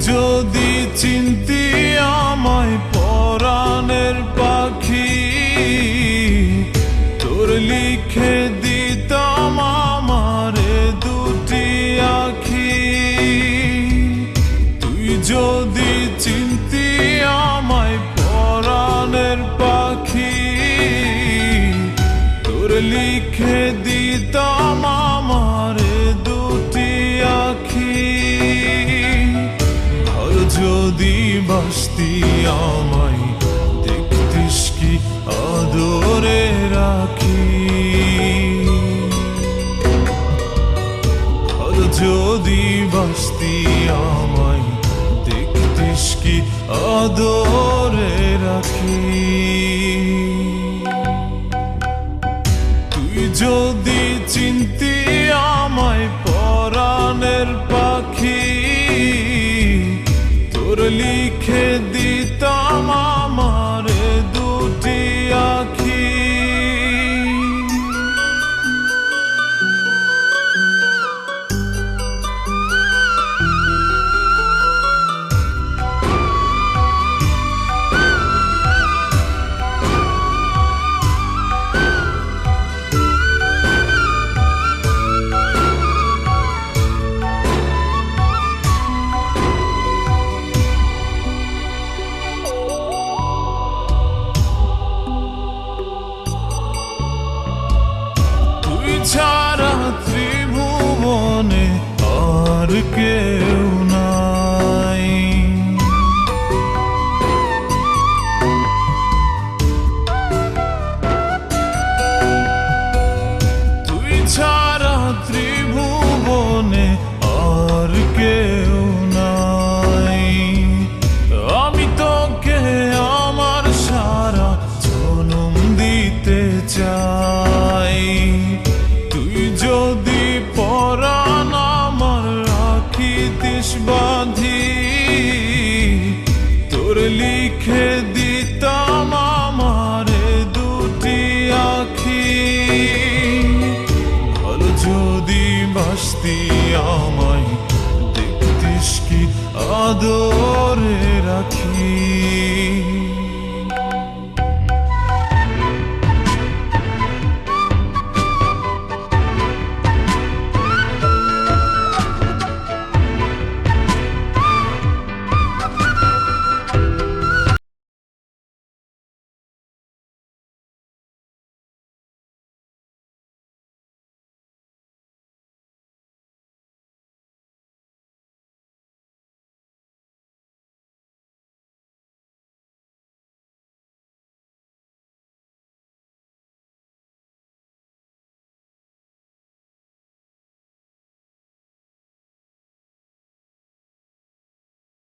যদি চিনতি আমায় পরাণের পাখি, তোর লিখে দিতাম আমারে দুটি আখি। তুই যদি চিনতি আমায় পরাণের পাখি, তোর লিখে দিতাম আমারে দুটি আখি। যদি বাসতি আমায় দেখতিস কি আদরে রাখি। যদি বাসতি আমায় দেখতিস কি আদরে রাখি। তুই যদি চিনতি আমায় পরাণের পাখি, তোর লিখে দিতাম আমারে দুটি আখি। ছাড়া ত্রিভুবনে আর কেউ নাই। তুই ছাড়া ত্রিভুবনে আর কেউ নাই। আমি তোকে আমার সারা জনম দিতে চাই। যদি পরাণ আমার রাখিতিস বাঁধি, তোর লিখে দিতাম আমারে দুটি আখি। ভালো যদি বাসতি আমায় দেখতিস কি আদরে রাখি।